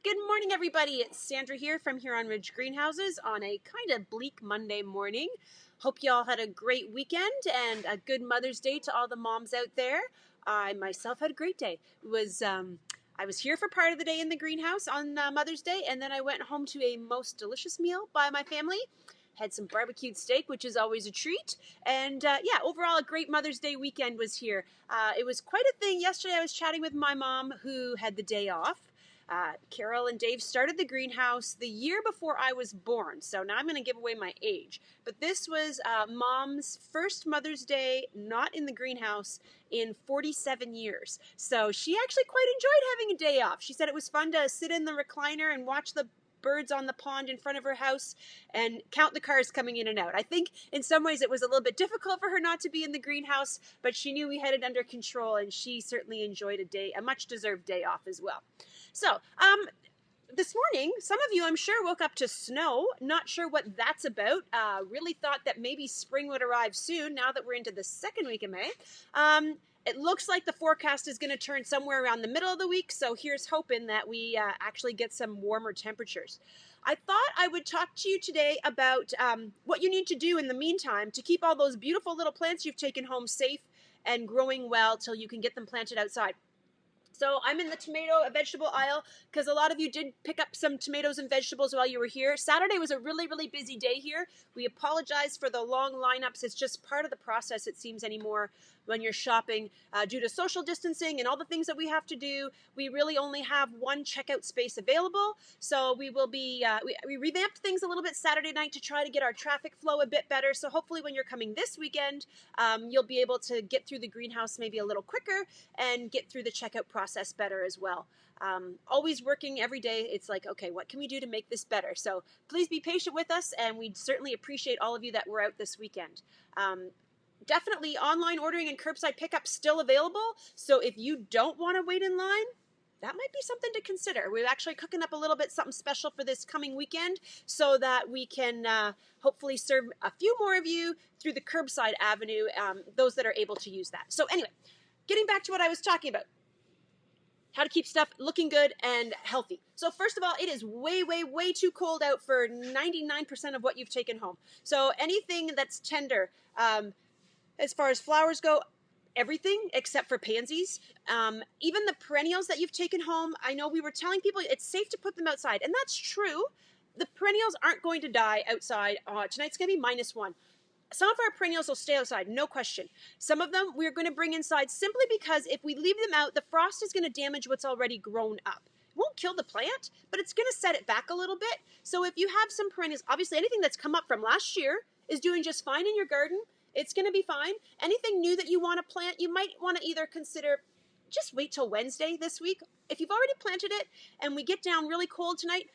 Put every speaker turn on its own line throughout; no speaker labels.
Good morning, everybody. It's Sandra here from Huron Ridge Greenhouses on a kind of bleak Monday morning. Hope you all had a great weekend and a good Mother's Day to all the moms out there. I myself had a great day. I was here for part of the day in the greenhouse on Mother's Day, and then I went home to a most delicious meal by my family. Had some barbecued steak, which is always a treat. And yeah, overall, a great Mother's Day weekend was here. It was quite a thing. Yesterday, I was chatting with my mom who had the day off. Carol and Dave started the greenhouse the year before I was born, so now I'm going to give away my age. But this was Mom's first Mother's Day not in the greenhouse in 47 years. So she actually quite enjoyed having a day off. She said it was fun to sit in the recliner and watch the birds on the pond in front of her house and count the cars coming in and out. I think in some ways it was a little bit difficult for her not to be in the greenhouse, but she knew we had it under control, and she certainly enjoyed a much deserved day off as well. So, this morning, some of you, I'm sure, woke up to snow. Not sure what that's about. Really thought that maybe spring would arrive soon now that we're into the second week of May. It looks like the forecast is going to turn somewhere around the middle of the week, so here's hoping that we actually get some warmer temperatures. I thought I would talk to you today about what you need to do in the meantime to keep all those beautiful little plants you've taken home safe and growing well till you can get them planted outside. So I'm in the tomato and vegetable aisle because a lot of you did pick up some tomatoes and vegetables while you were here. Saturday was a really, really busy day here. We apologize for the long lineups. It's just part of the process, it seems, anymore when you're shopping due to social distancing and all the things that we have to do. We really only have one checkout space available. So we will be, we revamped things a little bit Saturday night to try to get our traffic flow a bit better. So hopefully when you're coming this weekend, you'll be able to get through the greenhouse maybe a little quicker and get through the checkout process better as well. Always working every day. It's like, okay, what can we do to make this better? So please be patient with us, and we certainly appreciate all of you that were out this weekend. Definitely online ordering and curbside pickup still available. So if you don't want to wait in line, that might be something to consider. We're actually cooking up a little bit something special for this coming weekend so that we can hopefully serve a few more of you through the curbside avenue, those that are able to use that. So anyway, getting back to what I was talking about. How to keep stuff looking good and healthy. So first of all, it is way, way, way too cold out for 99% of what you've taken home. So anything that's tender, as far as flowers go, everything except for pansies. Even the perennials that you've taken home, I know we were telling people it's safe to put them outside, and that's true. The perennials aren't going to die outside. Tonight's going to be -1. Some of our perennials will stay outside, no question. Some of them we're going to bring inside simply because if we leave them out, the frost is going to damage what's already grown up. It won't kill the plant, but it's going to set it back a little bit. So if you have some perennials, obviously anything that's come up from last year is doing just fine in your garden. It's going to be fine. Anything new that you want to plant, you might want to either consider just wait till Wednesday this week. If you've already planted it and we get down really cold tonight,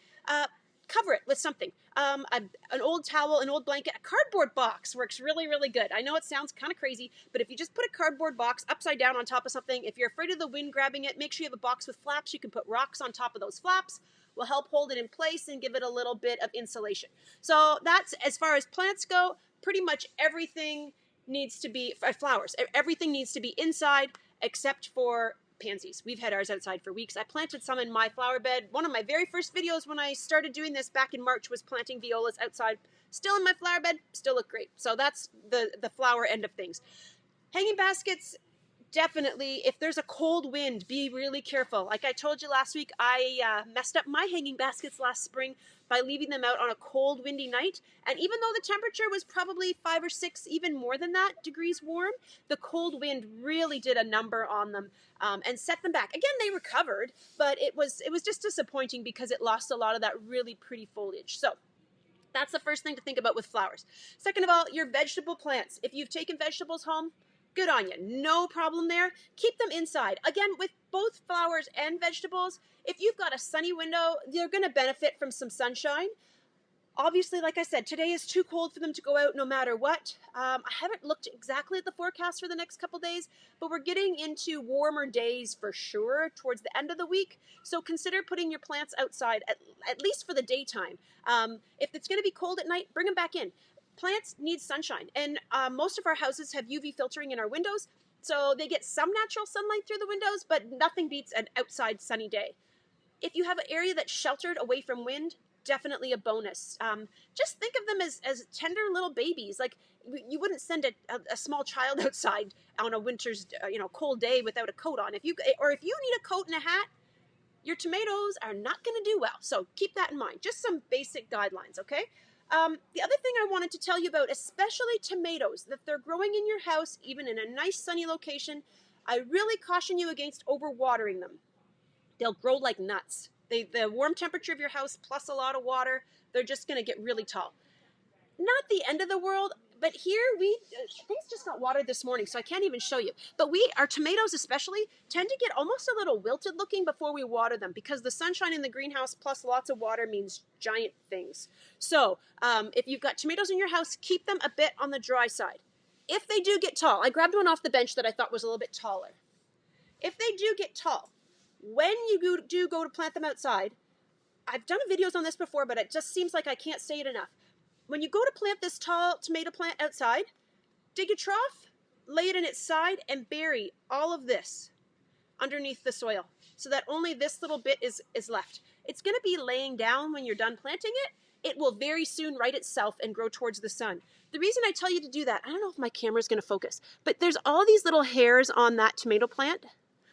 cover it with something. An old towel, an old blanket, a cardboard box works really, really good. I know it sounds kind of crazy, but if you just put a cardboard box upside down on top of something, if you're afraid of the wind grabbing it, make sure you have a box with flaps. You can put rocks on top of those flaps. Will help hold it in place and give it a little bit of insulation. So that's, as far as plants go, pretty much everything needs to be, flowers, everything needs to be inside except for pansies. We've had ours outside for weeks. I planted some in my flower bed. One of my very first videos when I started doing this back in March was planting violas outside. Still in my flower bed, still look great. So that's the flower end of things. Hanging baskets, definitely, if there's a cold wind, be really careful. Like I told you last week, I messed up my hanging baskets last spring by leaving them out on a cold, windy night. And even though the temperature was probably 5 or 6, even more than that, degrees warm, the cold wind really did a number on them and set them back. Again, they recovered, but it was just disappointing because it lost a lot of that really pretty foliage. So that's the first thing to think about with flowers. Second of all, your vegetable plants. If you've taken vegetables home, good on you. No problem there. Keep them inside. Again, with both flowers and vegetables, if you've got a sunny window, they're going to benefit from some sunshine. Obviously, like I said, today is too cold for them to go out no matter what. I haven't looked exactly at the forecast for the next couple days, but we're getting into warmer days for sure towards the end of the week. So consider putting your plants outside, at least for the daytime. If it's going to be cold at night, bring them back in. Plants need sunshine, and most of our houses have UV filtering in our windows, so they get some natural sunlight through the windows, but nothing beats an outside sunny day. If you have an area that's sheltered away from wind, definitely a bonus. Just think of them as tender little babies. Like you wouldn't send a small child outside on a winter's cold day without a coat on. If you need a coat and a hat, your tomatoes are not going to do well. So keep that in mind. Just some basic guidelines, okay? The other thing I wanted to tell you about, especially tomatoes, that they're growing in your house, even in a nice sunny location, I really caution you against overwatering them. They'll grow like nuts. The warm temperature of your house plus a lot of water, they're just going to get really tall. Not the end of the world, but here things just got watered this morning, so I can't even show you. But our tomatoes especially tend to get almost a little wilted looking before we water them, because the sunshine in the greenhouse plus lots of water means giant things. So if you've got tomatoes in your house, keep them a bit on the dry side. If they do get tall, I grabbed one off the bench that I thought was a little bit taller. If they do get tall, when you do go to plant them outside, I've done videos on this before, but it just seems like I can't say it enough. When you go to plant this tall tomato plant outside, dig a trough, lay it in its side, and bury all of this underneath the soil so that only this little bit is left. It's going to be laying down when you're done planting it. It will very soon right itself and grow towards the sun. The reason I tell you to do that, I don't know if my camera is going to focus, but there's all these little hairs on that tomato plant.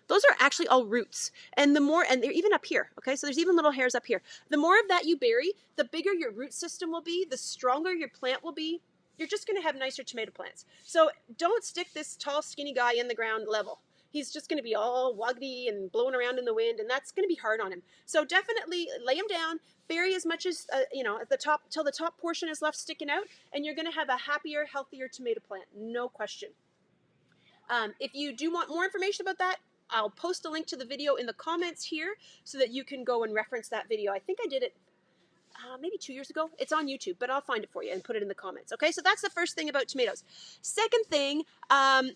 Those are actually all roots. And they're even up here, okay? So there's even little hairs up here. The more of that you bury, the bigger your root system will be, the stronger your plant will be. You're just gonna have nicer tomato plants. So don't stick this tall, skinny guy in the ground level. He's just gonna be all woggly and blowing around in the wind, and that's gonna be hard on him. So definitely lay him down, bury as much as, at the top, till the top portion is left sticking out, and you're gonna have a happier, healthier tomato plant, no question. If you do want more information about that, I'll post a link to the video in the comments here so that you can go and reference that video. I think I did it maybe 2 years ago. It's on YouTube, but I'll find it for you and put it in the comments. Okay, so that's the first thing about tomatoes. Second thing, I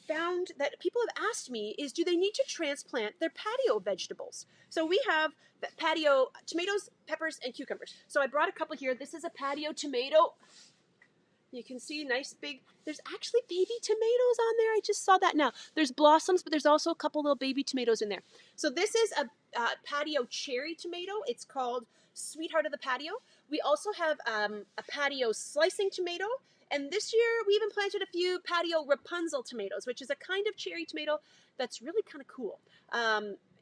found that people have asked me is, do they need to transplant their patio vegetables? So we have patio tomatoes, peppers, and cucumbers. So I brought a couple here. This is a patio tomato. You can see nice big, there's actually baby tomatoes on there. I just saw that now. There's blossoms, but there's also a couple little baby tomatoes in there. So this is a patio cherry tomato. It's called Sweetheart of the Patio. We also have a patio slicing tomato. And this year we even planted a few patio Rapunzel tomatoes, which is a kind of cherry tomato that's really kind of cool.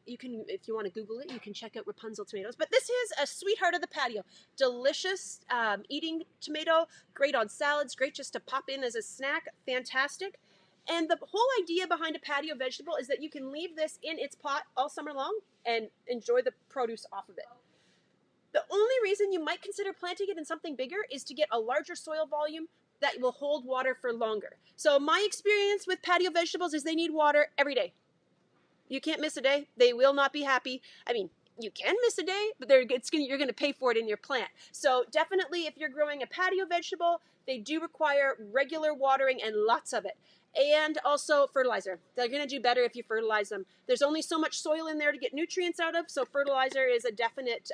You can, if you want to Google it, you can check out Rapunzel tomatoes. But this is a Sweetheart of the Patio. Delicious eating tomato, great on salads, great just to pop in as a snack, fantastic. And the whole idea behind a patio vegetable is that you can leave this in its pot all summer long and enjoy the produce off of it. The only reason you might consider planting it in something bigger is to get a larger soil volume that will hold water for longer. So my experience with patio vegetables is they need water every day. You can't miss a day. They will not be happy. I mean, you can miss a day, but you're going to pay for it in your plant. So definitely if you're growing a patio vegetable, they do require regular watering and lots of it. And also fertilizer. They're going to do better if you fertilize them. There's only so much soil in there to get nutrients out of, so fertilizer is a definite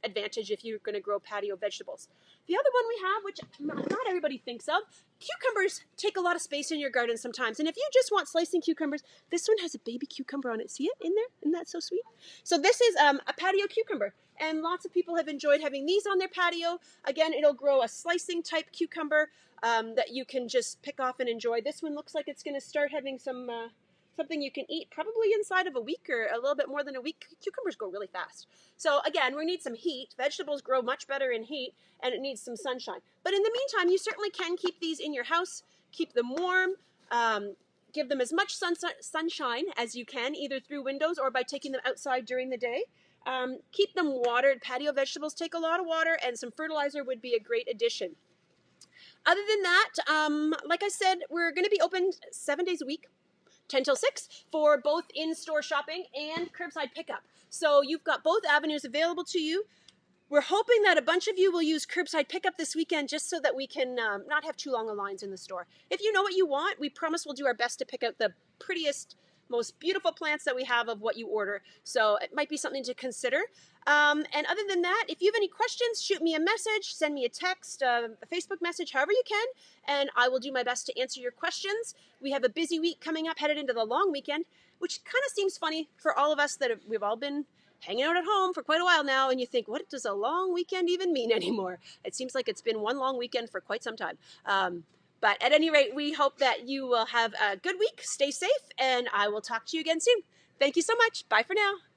advantage if you're going to grow patio vegetables. The other one we have, which not everybody thinks of, cucumbers take a lot of space in your garden sometimes. And if you just want slicing cucumbers, this one has a baby cucumber on it. See it in there? Isn't that so sweet? So this is a patio cucumber. And lots of people have enjoyed having these on their patio. Again, it'll grow a slicing type cucumber that you can just pick off and enjoy. This one looks like it's going to start having something you can eat probably inside of a week or a little bit more than a week. Cucumbers grow really fast. So again, we need some heat. Vegetables grow much better in heat, and it needs some sunshine. But in the meantime, you certainly can keep these in your house, keep them warm, give them as much sunshine as you can, either through windows or by taking them outside during the day. Keep them watered. Patio vegetables take a lot of water, and some fertilizer would be a great addition. Other than that, like I said, we're going to be open 7 days a week, 10 till 6, for both in-store shopping and curbside pickup. So you've got both avenues available to you. We're hoping that a bunch of you will use curbside pickup this weekend just so that we can not have too long of lines in the store. If you know what you want, we promise we'll do our best to pick out the prettiest, most beautiful plants that we have of what you order. So it might be something to consider. And other than that, if you have any questions, shoot me a message, send me a text, a Facebook message, however you can, and I will do my best to answer your questions. We have a busy week coming up, headed into the long weekend. which kind of seems funny for all of us we've all been hanging out at home for quite a while now, and you think, what does a long weekend even mean anymore? It seems like it's been one long weekend for quite some time. But at any rate, we hope that you will have a good week. Stay safe, and I will talk to you again soon. Thank you so much. Bye for now.